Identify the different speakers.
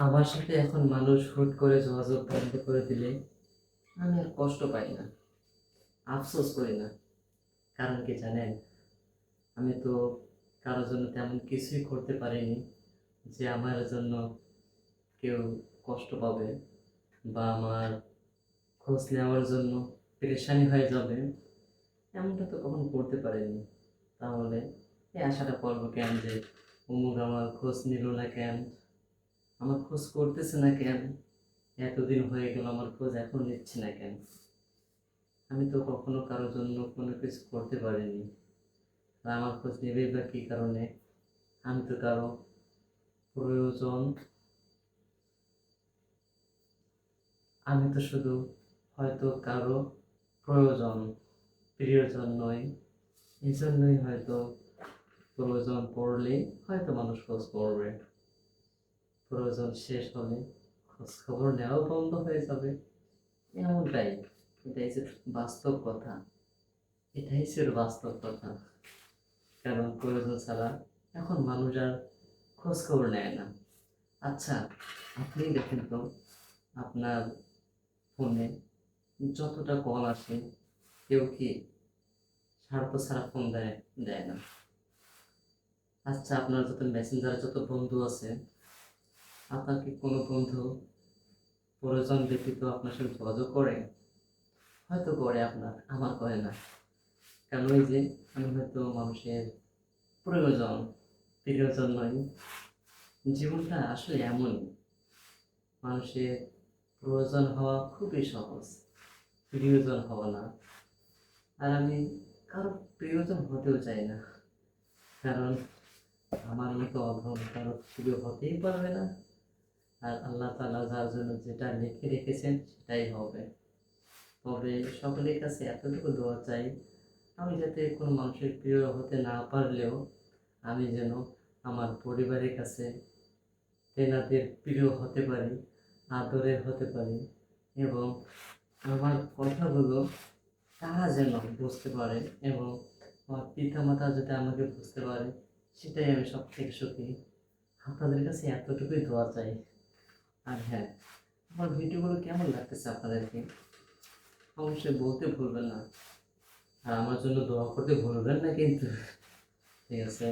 Speaker 1: আমার সাথে এখন মানুষ হুট করে যোগাযোগ বন্ধ করে দিলে আমি আর কষ্ট পাই না, আফসোস করি না। কারণ কি জানেন, আমি তো কারোর জন্য তেমন কিছুই করতে পারিনি যে আমার জন্য কেউ কষ্ট পাবে বা আমার খোঁজ নেওয়ার জন্য পেরেশানি হয়ে যাবে, এমনটা তো কখনো করতে পারিনি। তাহলে এই আশাটা করবো কেন যে অমুক আমার খোঁজ নিল না কেন, আমার খোঁজ করতেছে না কেন, এতদিন হয়ে গেল আমার খোঁজ এখন নিচ্ছে না কেন। আমি তো কখনো কারোর জন্য কোনো কিছু করতে পারিনি, আর আমার খোঁজ নেবেই বা কী কারণে? আমি তো কারো প্রয়োজন, আমি তো শুধু হয়তো কারো প্রয়োজন, প্রিয়জন নয়। এই জন্যই হয়তো প্রয়োজন পড়লে হয়তো মানুষ খোঁজ করবে, প্রয়োজন শেষ হলে খোঁজ খবর নেওয়াও বন্ধ হয়ে যাবে। এমনটাই, এটাই যে বাস্তব কথা, এটাই ছিল বাস্তব কথা। কারণ প্রয়োজন ছাড়া এখন মানুষ আর খোঁজ খবর নেয় না। আচ্ছা, আপনি দেখেন তো, আপনার ফোনে যতটা কল আসে, কেউ কি স্বার্থ ছাড়া ফোন দেয়? দেয় না। আচ্ছা, আপনার যত মেসেঞ্জারে যত বন্ধু আছে, আপনার কি কোনো বন্ধু প্রয়োজন ব্যতীত আপনার সাথে যোগাযোগ করে? হয়তো করে, আপনার আমার করে না। কারণ ওই যে আমি হয়তো মানুষের প্রয়োজন, প্রিয়জন নয়। জীবনটা আসলে এমনই, মানুষের প্রয়োজন হওয়া খুবই সহজ, প্রিয়জন হওয়া না। আর আমি কারো প্রিয়জন হতেও চাই না, কারণ আমার মতো অধম কারো প্রিয় হতেই পারবে না। আর আল্লাহ তাআলা যার জন্য যেটা লিখে রেখেছেন সেটাই হবে। তবে সকলের কাছে এতটুকু দোয়া চাই, আমি যাতে কোনো মানুষের প্রিয় হতে না পারলেও আমি যেন আমার পরিবারের কাছে তেনাদের প্রিয় হতে পারি, আদরের হতে পারি, এবং আমার কথাগুলো তারা যেন বুঝতে পারে, এবং আমার পিতা মাতা যাতে আমাকে বুঝতে পারে, সেটাই আমি সব থেকে সুখী। আপনাদের কাছে এতটুকুই দোয়া চাই। আর হ্যাঁ, আমার ভিডিওগুলো কেমন লাগতেছে আপনাদেরকে অবশ্যই বলতে ভুলবেন না, আর আমার জন্য দোয়া করতে ভুলবেন না কিন্তু। ঠিক আছে।